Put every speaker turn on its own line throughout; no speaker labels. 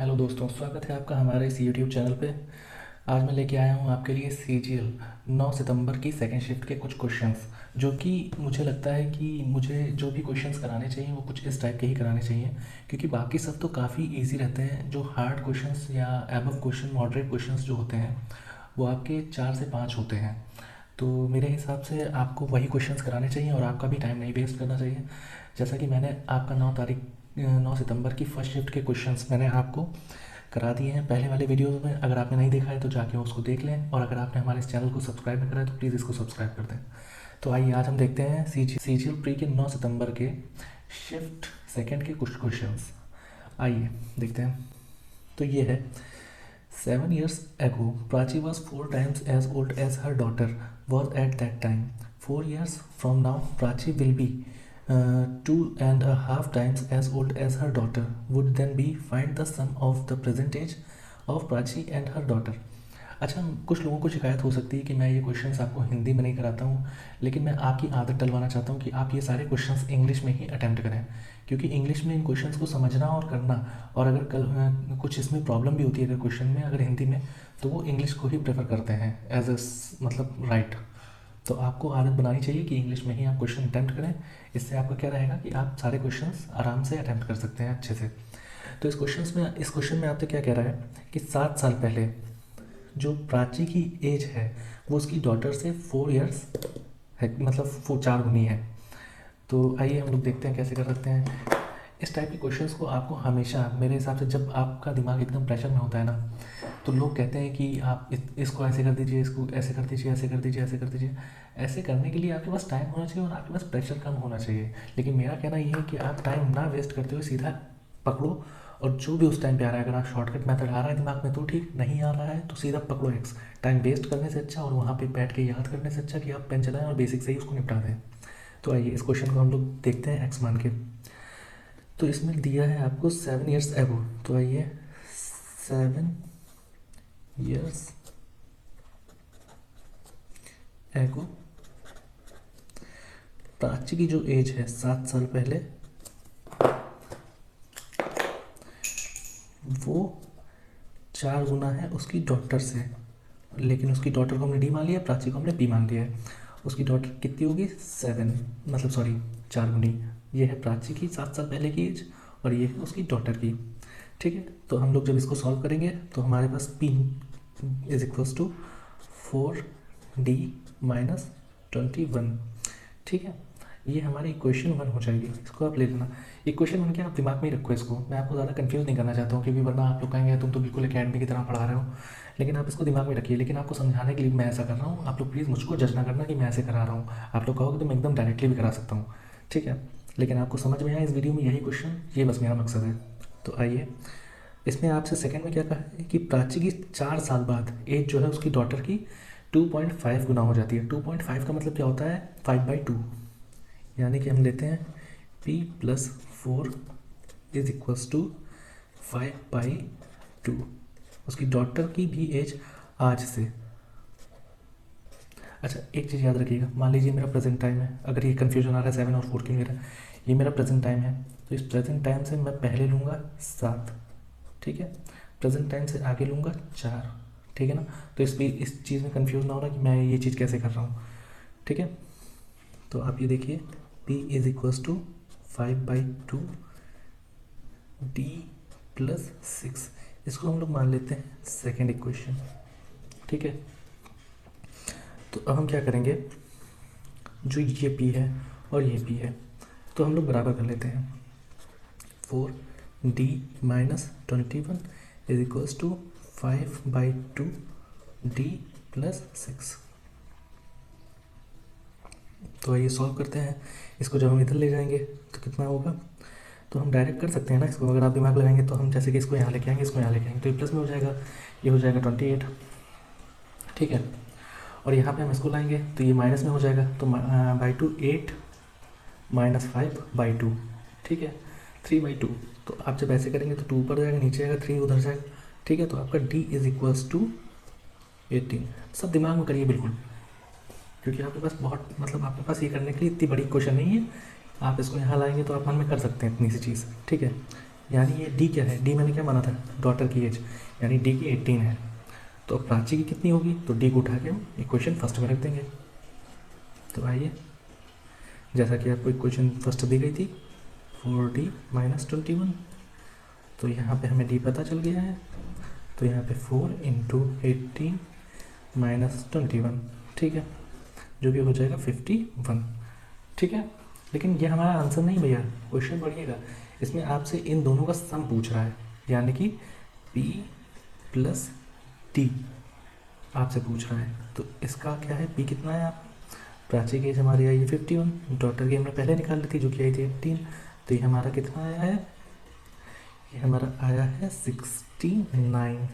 Hello दोस्तों, स्वागत है आपका हमारे इस यूट्यूब चैनल पे। आज मैं लेके आया हूँ आपके लिए सीजीएल 9 सितंबर की सेकंड शिफ्ट के कुछ क्वेश्चंस, जो कि मुझे लगता है कि मुझे जो भी क्वेश्चंस कराने चाहिए वो कुछ इस टाइप के ही कराने चाहिए, क्योंकि बाकी सब तो काफ़ी इजी रहते हैं। जो हार्ड क्वेश्चंस या एबव क्वेश्चन, मॉडरेट क्वेश्चंस जो होते हैं वो आपके 4 से 5 होते हैं। तो मेरे हिसाब से आपको वही क्वेश्चंस कराने चाहिए और आपका भी टाइम नहीं वेस्ट करना चाहिए। जैसा कि मैंने आपका 9 सितंबर की फर्स्ट शिफ्ट के क्वेश्चंस मैंने आपको करा दिए हैं पहले वाले वीडियो में। अगर आपने नहीं देखा है तो जाके उसको देख लें, और अगर आपने हमारे इस चैनल को सब्सक्राइब नहीं करा है तो प्लीज़ इसको सब्सक्राइब कर दें। तो आइए आज हम देखते हैं सीजीएल प्री के 9 सितंबर के शिफ्ट सेकंड के कुछ क्वेश्चंस। आइए देखते हैं। तो ये है, 7 years ago, Prachi was 4 times as old as her daughter was at that time. 4 years from now, Prachi will be 2.5 times as old as her daughter. Would then be find the sum of the present age of Prachi and her daughter. अच्छा, कुछ लोगों को शिकायत हो सकती है कि मैं ये क्वेश्चंस आपको हिंदी में नहीं कराता हूँ, लेकिन मैं आपकी आदत डलवाना चाहता हूँ कि आप ये सारे क्वेश्चंस इंग्लिश में ही अटैम्प्ट करें, क्योंकि इंग्लिश में इन क्वेश्चंस को समझना और करना, और अगर कुछ इसमें प्रॉब्लम भी होती है अगर क्वेश्चन में, अगर हिंदी में, तो वो इंग्लिश को ही प्रेफर करते हैं एज ए मतलब राइट। तो आपको आदत बनानी चाहिए कि इंग्लिश में ही आप क्वेश्चन अटैम्प्ट करें। इससे आपका क्या रहेगा कि आप सारे क्वेश्चंस आराम से अटैम्प्ट कर सकते हैं अच्छे से। तो इस क्वेश्चन में आपसे क्या कह रहा है कि 7 साल पहले जो प्राची की एज है वो उसकी डॉटर से 4 years है, मतलब 4 गुनी है। तो आइए हम लोग देखते हैं कैसे कर सकते हैं। इस टाइप के क्वेश्चंस को आपको हमेशा, मेरे हिसाब से, जब आपका दिमाग एकदम प्रेशर में होता है ना, तो लोग कहते हैं कि आप इसको ऐसे कर दीजिए, इसको ऐसे कर दीजिए, ऐसे कर दीजिए, ऐसे कर दीजिए। ऐसे करने के लिए आपके पास टाइम होना चाहिए और आपके पास प्रेशर कम होना चाहिए। लेकिन मेरा कहना ये है कि आप टाइम ना वेस्ट करते हुए सीधा पकड़ो, और जो भी उस टाइम पे आ रहा है, अगर आप शॉर्टकट मेथड आ रहा है दिमाग में तो ठीक, नहीं आ रहा है तो सीधा पकड़ो एक्स। टाइम वेस्ट करने से अच्छा और वहाँ पे बैठ के याद करने से अच्छा कि आप पेन चलाएं और बेसिक से ही उसको निपटा दें। तो आइए इस क्वेश्चन को हम लोग देखते हैं एक्स मान के। तो इसमें दिया है आपको 7 years एगो। तो आइए, 7 years एगो प्राची की जो एज है 7 साल पहले, वो 4 गुना है उसकी डॉटर से। लेकिन उसकी डॉटर को हमने डी मान लिया, प्राची को हमने पी मान लिया है। उसकी डॉटर कितनी होगी? 7, मतलब सॉरी 4 गुनी। ये है प्राची की 7 साल पहले की एज, और ये है उसकी डॉटर की। ठीक है, तो हम लोग जब इसको सॉल्व करेंगे तो हमारे पास P is equals to 4D-21। ठीक है, ये हमारी इक्वेशन 1 हो जाएगी। इसको आप ले लेना। इक्वेशन 1 क्या, आप दिमाग में ही रखो इसको। मैं आपको ज़्यादा कंफ्यूज नहीं करना चाहता हूँ, क्योंकि वरना आप लोग कहेंगे तुम तो बिल्कुल अकेडमी की तरह पढ़ा रहे हो। लेकिन आप इसको दिमाग में रखिए। लेकिन आपको समझाने के लिए मैं ऐसा कर रहा हूँ। आप लोग प्लीज़ मुझको जज ना करना कि मैं ऐसे करा रहा हूँ। आप लोग कहोगे तो मैं एकदम डायरेक्टली भी करा सकता हूँ, ठीक है। लेकिन आपको समझ में आया इस वीडियो में यही क्वेश्चन, ये बस मेरा मकसद है। तो आइए, इसमें आपसे सेकंड में क्या कहा है कि प्राची की 4 साल बाद एज जो है उसकी डॉटर की 2.5 गुना हो जाती है। 2.5 का मतलब क्या होता है? 5/2। यानी कि हम लेते हैं P+4 इज इक्वल्स टू 5/2। उसकी डॉटर की भी एज आज से। अच्छा, एक चीज़ याद रखिएगा, मान लीजिए मेरा प्रेजेंट टाइम है। अगर ये कन्फ्यूजन आ रहा है 7 और 4 की, ये मेरा प्रेजेंट टाइम है, तो इस प्रेजेंट टाइम से मैं पहले लूँगा 7, ठीक है। प्रेजेंट टाइम से आगे लूँगा 4, ठीक है ना। तो इस चीज़ में कन्फ्यूज ना होना कि मैं ये चीज़ कैसे कर रहा हूँ, ठीक है। तो आप ये देखिए, P is equals to 5/2 D+6। इसको हम लोग मान लेते हैं सेकेंड इक्वेशन, ठीक है। तो अब हम क्या करेंगे, जो ये P है और ये P है, तो हम लोग बराबर कर लेते हैं। 4D-21 is equals to 5/2 D+6। तो ये सॉल्व करते हैं। इसको जब हम इधर ले जाएंगे तो कितना होगा, तो हम डायरेक्ट कर सकते हैं ना इसको। अगर आप दिमाग लगाएंगे तो हम जैसे कि इसको यहाँ लेके आएंगे, इसको यहाँ लेके आएंगे, तो ये प्लस में हो जाएगा, ये हो जाएगा 28, ठीक है। और यहाँ पे हम इसको लाएंगे तो ये माइनस में हो जाएगा, तो बाई 2 8 -5/2, ठीक है, 3/2। तो आप जब ऐसे करेंगे तो 2 ऊपर जाएगा, नीचे आएगा, 3 उधर जाएगा, ठीक है। तो आपका D इज इक्वल्स टू 18। सब दिमाग में करिए बिल्कुल, क्योंकि आपके पास बहुत, मतलब आपके पास ये करने के लिए इतनी बड़ी क्वेश्चन नहीं है। आप इसको यहाँ लाएंगे तो आप मन में कर सकते हैं इतनी सी चीज़, ठीक है। यानी ये डी क्या है, डी मैंने क्या माना था, डॉटर की एज, यानी डी की 18 है। तो अब प्राची की कितनी होगी, तो डी को उठा के हम इक्वेशन फर्स्ट में रख देंगे। तो आइए, जैसा कि आपको इक्वेशन फर्स्ट दी गई थी 4D - 21, तो यहाँ पे हमें डी पता चल गया है। तो यहाँ पे 4 × 18 - 21, ठीक है, जो कि हो जाएगा 51, ठीक है। लेकिन ये हमारा आंसर नहीं भैया, क्वेश्चन पढ़िएगा, इसमें आपसे इन दोनों का सम पूछ रहा है, यानी कि P + D आपसे पूछ रहा है। तो इसका क्या है, P कितना है, आप प्राची की एज हमारी आई है 51, डॉटर की हमने पहले निकाल ली थी जो कि आई थी 18, तो ये हमारा कितना आया है, ये हमारा आया है 69,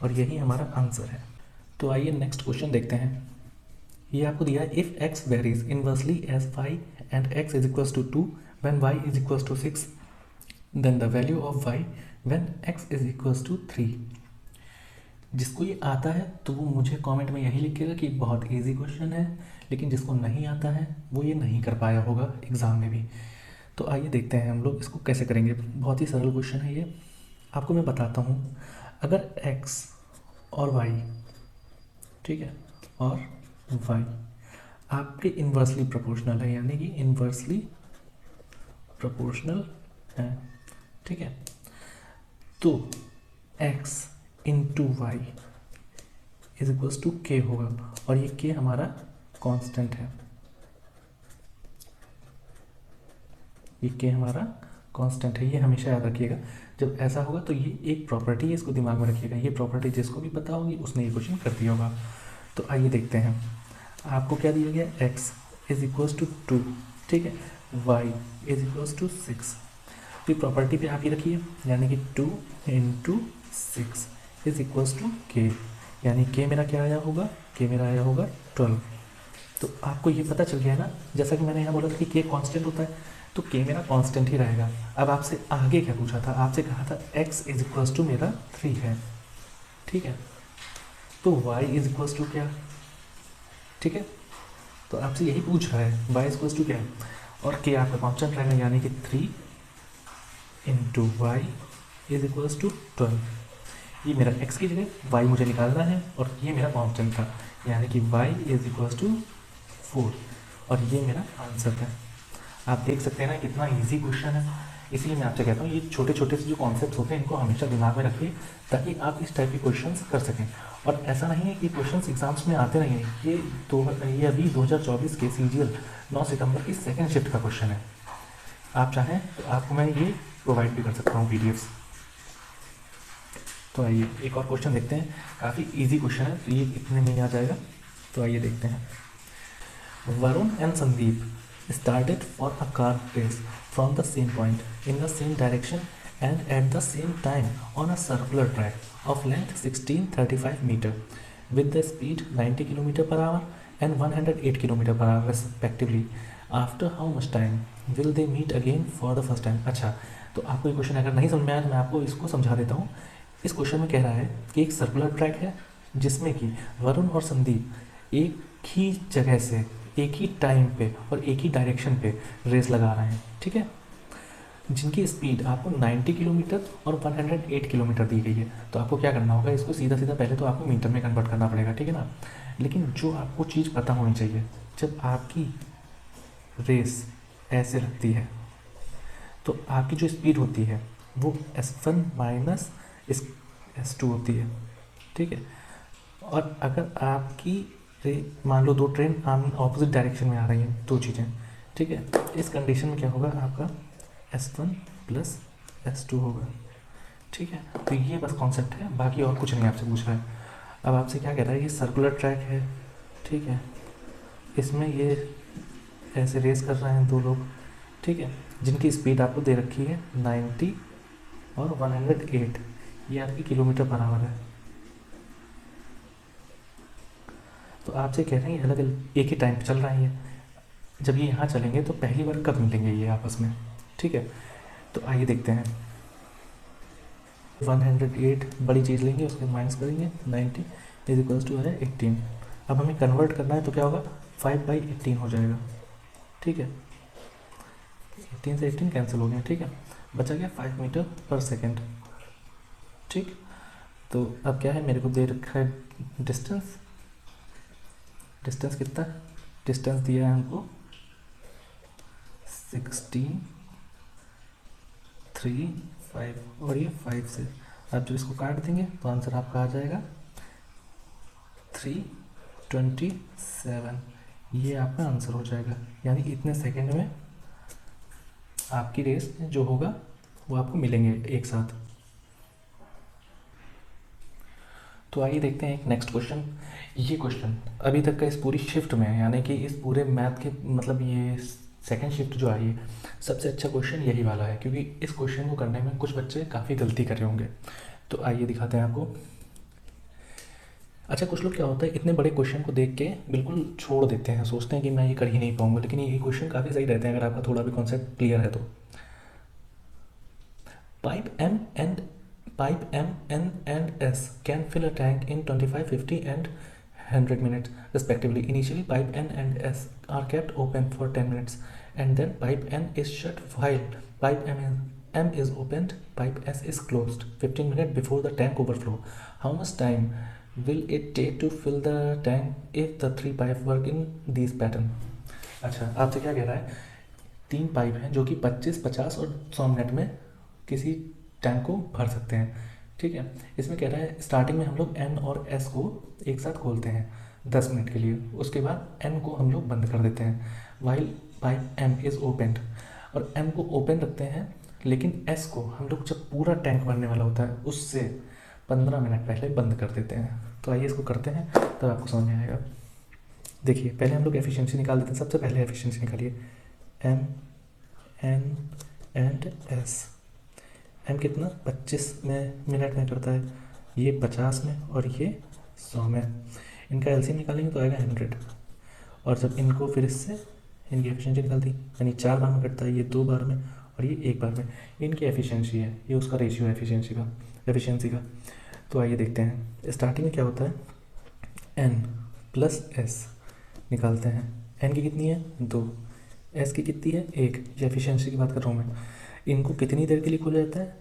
और यही हमारा आंसर है। तो आइए नेक्स्ट क्वेश्चन देखते हैं। ये आपको दिया है, if x varies inversely as 5 and x = 2 when y = 6, then the value of y when x = 3। जिसको ये आता है तो वो मुझे कमेंट में यही लिखेगा कि बहुत इजी क्वेश्चन है, लेकिन जिसको नहीं आता है वो ये नहीं कर पाया होगा एग्ज़ाम में भी। तो आइए देखते हैं हम लोग इसको कैसे करेंगे। बहुत ही सरल क्वेश्चन है ये, आपको मैं बताता हूँ। अगर x और y, ठीक है, और y आपके इन्वर्सली प्रोपोर्शनल है, यानी कि इन्वर्सली प्रोपोर्शनल है, ठीक है, तो x × y = k होगा, और ये k हमारा कांस्टेंट है, ये k हमारा कांस्टेंट है, ये हमेशा याद रखिएगा। जब ऐसा होगा तो ये एक प्रॉपर्टी है, इसको दिमाग में रखिएगा, ये प्रॉपर्टी जिसको भी पता होगी उसने ये क्वेश्चन कर दिया होगा। तो आइए देखते हैं, आपको क्या दिया गया, x = 2, ठीक है, y = 6, तो प्रॉपर्टी पे आप ही रखिए, यानी कि 2 × 6 = k, यानी k मेरा क्या आया होगा, k मेरा आया होगा 12। तो आपको ये पता चल गया है ना, जैसा कि मैंने यहाँ बोला था कि k कांस्टेंट होता है, तो k मेरा कांस्टेंट ही रहेगा। अब आपसे आगे क्या पूछा था, आपसे कहा था x = मेरा 3 है, ठीक है, तो y = क्या, ठीक है, तो आपसे यही पूछ रहा है y = क्या है, और k आपका कांस्टेंट रहेगा, यानी कि 3 × y = 12। ये मेरा x की जगह y मुझे निकालना है, और ये मेरा कांस्टेंट था, यानी कि y = 4, और ये मेरा आंसर है। आप देख सकते हैं ना कितना इजी क्वेश्चन है, इसलिए मैं आपसे कहता हूँ ये छोटे छोटे से जो कॉन्सेप्ट्स होते हैं इनको हमेशा दिमाग में रखिए, ताकि आप इस टाइप के क्वेश्चंस कर सकें। और ऐसा नहीं है कि क्वेश्चंस एग्जाम्स में आते नहीं हैं, ये अभी 2024 के CGL 9 सितंबर की सेकेंड शिफ्ट का क्वेश्चन है। आप चाहें तो आपको मैं ये प्रोवाइड भी कर सकता हूँ PDFs। तो आइए एक और क्वेश्चन देखते हैं, काफ़ी ईजी क्वेश्चन है, तो ये इतने में ही आ जाएगा। तो आइए देखते हैं। Varun and Sandeep started for a car race from the same point in the same direction and at the same time on a circular track of length 1635 meter with the speed 90 km/h and 108 km/h respectively. After how much time will they meet again for the first time? अच्छा, तो आपको ये question अगर नहीं समझ में आया तो मैं आपको इसको समझा देता हूँ। इस क्वेश्चन में कह रहा है कि एक सर्कुलर ट्रैक है जिसमें कि वरुण और संदीप एक ही जगह से एक ही टाइम पे और एक ही डायरेक्शन पे रेस लगा रहे हैं, ठीक है, जिनकी स्पीड आपको 90 किलोमीटर और 108 किलोमीटर दी गई है। तो आपको क्या करना होगा, इसको सीधा सीधा पहले तो आपको मीटर में कन्वर्ट करना पड़ेगा, ठीक है ना। लेकिन जो आपको चीज़ पता होनी चाहिए, जब आपकी रेस ऐसे लगती है तो आपकी जो स्पीड होती है वो S1 - S2 होती है, ठीक है। और अगर आपकी मान लो 2 ट्रेन ऑपोजिट डायरेक्शन में आ रही हैं, 2 चीज़ें, ठीक है, इस कंडीशन में क्या होगा, आपका S1 + S2 होगा, ठीक है। तो ये बस कॉन्सेप्ट है, बाकी और कुछ नहीं आपसे पूछ रहा है। अब आपसे क्या कह रहा है, ये सर्कुलर ट्रैक है, ठीक है, इसमें ये ऐसे रेस कर रहे हैं 2 लोग, ठीक है, जिनकी स्पीड आपको दे रखी है 90 और 108, ये आपकी km/h है। तो आपसे कह रहे हैं अलग अलग एक ही टाइम पे चल रहा है ये, जब ये यहाँ चलेंगे तो पहली बार कब मिलेंगे ये आपस में, ठीक है। तो आइए देखते हैं, 108 बड़ी चीज़ लेंगे, उसके माइनस करेंगे, 90 = है 18। अब हमें कन्वर्ट करना है तो क्या होगा, 5/18 हो जाएगा, ठीक है, 18 से 18 कैंसिल हो गया, ठीक है, बचा गया 5 मीटर पर सेकेंड। ठीक, तो अब क्या है, मेरे को दे रखा है डिस्टेंस। डिस्टेंस कितना है, डिस्टेंस दिया है हमको 16, 3, 5 और ये 5 से आप जब इसको काट देंगे तो आंसर आपका आ जाएगा 3:27। ये आपका आंसर हो जाएगा, यानी इतने सेकंड में आपकी रेस जो होगा वो आपको मिलेंगे एक साथ। तो आइए देखते हैं एक नेक्स्ट क्वेश्चन। ये क्वेश्चन अभी तक का इस पूरी शिफ्ट में, यानी कि इस पूरे मैथ के मतलब ये सेकंड शिफ्ट जो आई है, सबसे अच्छा क्वेश्चन यही वाला है, क्योंकि इस क्वेश्चन को करने में कुछ बच्चे काफ़ी गलती कर रहे होंगे। तो आइए दिखाते हैं आपको। अच्छा, कुछ लोग क्या होता है, इतने बड़े क्वेश्चन को देख के बिल्कुल छोड़ देते हैं, सोचते हैं कि मैं ये कर ही नहीं पाऊंगा, लेकिन ये क्वेश्चन काफ़ी सही रहते हैं अगर आपका थोड़ा भी कॉन्सेप्ट क्लियर है तो। Pipe M and pipe M, N and S can fill a tank in 25, 50 and 100 minutes respectively. Initially, pipe N and S are kept open for 10 minutes and then pipe N is shut while pipe M is opened, pipe S is closed 15 minutes before the tank overflow. How much time will it take to fill the tank if the three pipes work in these pattern? अच्छा, आपसे क्या कह रहा है, 3 pipe हैं जो कि 25, 50 और 100 मिनट में किसी टैंक को भर सकते हैं। ठीक है, इसमें कह रहा है स्टार्टिंग में हम लोग एन और एस को एक साथ खोलते हैं 10 मिनट के लिए, उसके बाद एन को हम लोग बंद कर देते हैं while pipe M is opened, और एम को ओपन रखते हैं, लेकिन एस को हम लोग जब पूरा टैंक भरने वाला होता है उससे 15 मिनट पहले बंद कर देते हैं। तो आइए इसको करते हैं तब आपको समझ में आएगा। देखिए, पहले हम लोग एफिशिएंसी निकाल देते हैं। सबसे पहले एफिशिएंसी निकालिए, M, N and S. M कितना 25 मिनट में करता है, ये 50 में और ये 100 में। इनका एलसीएम निकालेंगे तो आएगा 100, और जब इनको फिर इससे इनकी एफिशिएंसी निकालती, यानी 4 बार में कटता है, ये 2 बार में और ये 1 बार में। इनकी एफिशिएंसी है, ये उसका रेशियो है एफिशिएंसी का। तो आइए देखते हैं स्टार्टिंग में क्या होता है, एन प्लस एस निकालते हैं। एन की कितनी है 2, एस की कितनी है 1, ये एफिशिएंसी की बात कर रहा हूँ मैं। इनको कितनी देर के लिए खोला जाता है,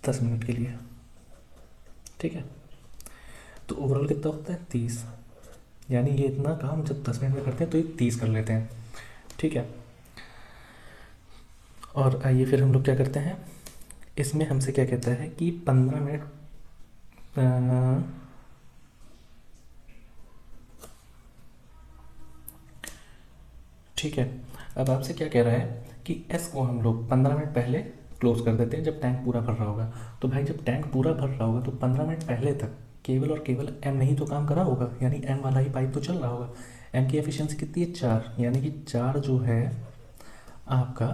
10 मिनट के लिए। ठीक है, तो ओवरऑल कितना होता है 30, यानी ये इतना काम जब 10 मिनट में करते हैं तो ये 30 कर लेते हैं। ठीक है, और आइए फिर हम लोग क्या करते हैं, इसमें हमसे क्या कहता है कि 15 मिनट ठीक है, अब आपसे क्या कह रहा है कि एस को हम लोग 15 मिनट पहले क्लोज कर देते हैं जब टैंक पूरा भर रहा होगा। तो भाई जब टैंक पूरा भर रहा होगा तो 15 मिनट पहले तक केवल और केवल एम नहीं तो काम करा होगा, यानी एम वाला ही पाइप तो चल रहा होगा। एम की एफिशिएंसी कितनी है 4, यानी कि 4 जो है आपका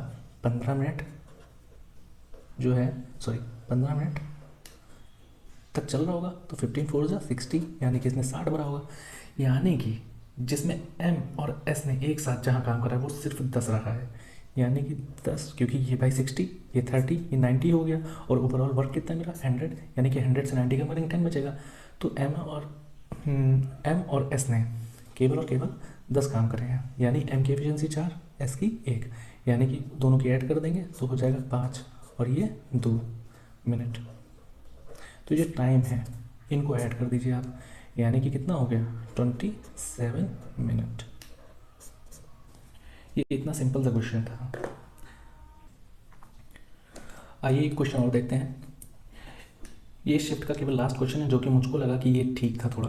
15 मिनट जो है 15 मिनट तक चल रहा होगा। तो 15 4 जा 60, यानी कि इसने 60 भरा होगा, यानी कि जिसमें एम और एस ने एक साथ जहाँ काम करा है वो सिर्फ 10 रहा है, यानी कि 10, क्योंकि ये भाई 60, ये 30, ये 90 हो गया, और ओवरऑल वर्क कितना मेरा 100, यानी कि 100 से 90 का वर्किंग टाइम बचेगा। तो एम और एस ने केवल और केवल 10 काम करे हैं, यानी एम की एफिशिएंसी 4, एस की 1, यानी कि दोनों की ऐड कर देंगे तो हो जाएगा 5 और ये 2 मिनट। तो ये टाइम है, इनको ऐड कर दीजिए आप, यानी कि कितना हो गया 27 मिनट। ये इतना सिंपल सा क्वेश्चन था। आइए एक क्वेश्चन और देखते हैं। ये शिफ्ट का केवल लास्ट क्वेश्चन है जो कि मुझको लगा कि ये ठीक था थोड़ा।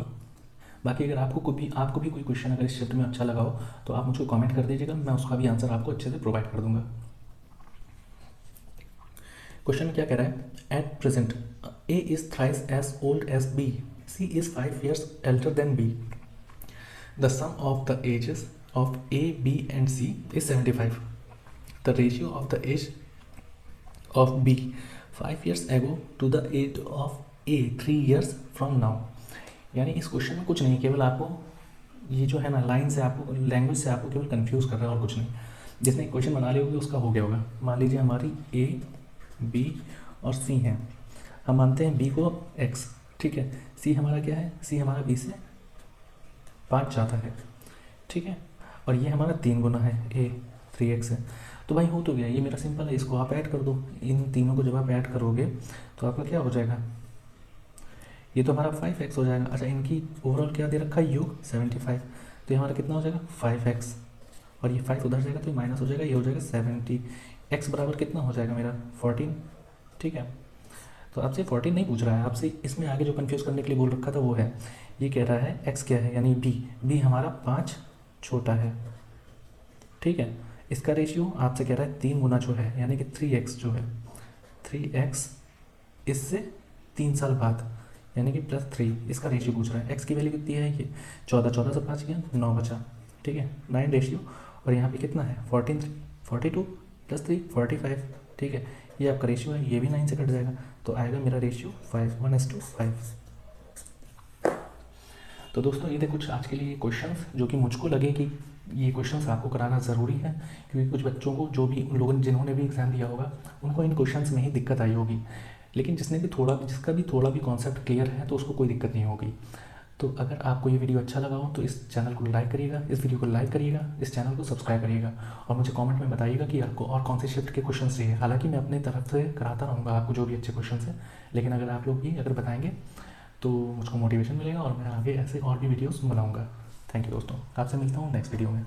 बाकी अगर आपको भी कोई क्वेश्चन अगर इस शिफ्ट में अच्छा लगा हो तो आप मुझको कमेंट कर दीजिएगा, मैं उसका भी आंसर आपको अच्छे से प्रोवाइड कर दूंगा। क्वेश्चन में क्या कह रहा है, at present A is thrice as old as B, C is 5 years elder than B. The sum of the ages of A, B and C is 75. The ratio of the age of B 5 years ago to the age of A 3 years from now. यानी इस question में कुछ नहीं, केवल आपको ये जो है ना लाइन से आपको लैंग्वेज से आपको केवल कंफ्यूज कर रहा है और कुछ नहीं। जिसने क्वेश्चन बना लिया होगा उसका हो गया होगा। मान लीजिए हमारी A, B और C हैं, हम मानते हैं B को X, ठीक है। सी हमारा क्या है, सी हमारा बी से 5 ज़्यादा है, ठीक है, और ये हमारा 3 गुना है, ए 3x है। तो भाई हो तो गया, ये मेरा सिंपल है, इसको आप ऐड कर दो। इन तीनों को जब आप ऐड करोगे तो आपका क्या हो जाएगा, ये तो हमारा 5x हो जाएगा। अच्छा, इनकी ओवरऑल क्या दे रखा है, योग 75, तो ये हमारा कितना हो जाएगा 5x, और ये 5 उधर जाएगा तो ये माइनस हो जाएगा, ये हो जाएगा 70। x बराबर कितना हो जाएगा मेरा 14। ठीक है, तो आपसे 14 नहीं पूछ रहा है, आपसे इसमें आगे जो कन्फ्यूज़ करने के लिए बोल रखा था वो है, ये कह रहा है x क्या है, यानी b हमारा 5 छोटा है। ठीक है, इसका रेशियो आपसे कह रहा है 3 गुना जो है, यानी कि 3x जो है, 3x इससे 3 साल बाद, यानी कि +3, इसका रेशियो पूछ रहा है। x की वैल्यू कितनी है, ये 14, 14 से 5 गया 9 बचा। ठीक है, 9 रेशियो, और यहाँ पे कितना है 14, 42 + 3 45। ठीक है, ये आपका रेशियो है, ये भी 9 से कट जाएगा, तो आएगा मेरा रेशियो 5, 1:5। तो दोस्तों ये थे कुछ आज के लिए क्वेश्चंस जो कि मुझको लगे कि ये क्वेश्चंस आपको कराना ज़रूरी है, क्योंकि कुछ बच्चों को, जो भी उन लोगों जिन्होंने भी एग्ज़ाम दिया होगा, उनको इन क्वेश्चंस में ही दिक्कत आई होगी। लेकिन जिसका भी थोड़ा भी कॉन्सेप्ट क्लियर है तो उसको कोई दिक्कत नहीं होगी। तो अगर आपको ये वीडियो अच्छा लगा हो तो इस चैनल को लाइक करिएगा, इस वीडियो को लाइक करिएगा, इस चैनल को सब्सक्राइब करिएगा, और मुझे कमेंट में बताइएगा कि आपको और कौन से शिफ्ट के क्वेश्चन चाहिए। हालांकि मैं अपनी तरफ से कराता रहूँगा आपको जो भी अच्छे क्वेश्चन हैं, लेकिन अगर आप लोग भी अगर बताएंगे तो मुझको मोटिवेशन मिलेगा और मैं आगे ऐसे और भी वीडियोस बनाऊंगा। थैंक यू दोस्तों, आपसे मिलता हूँ नेक्स्ट वीडियो में।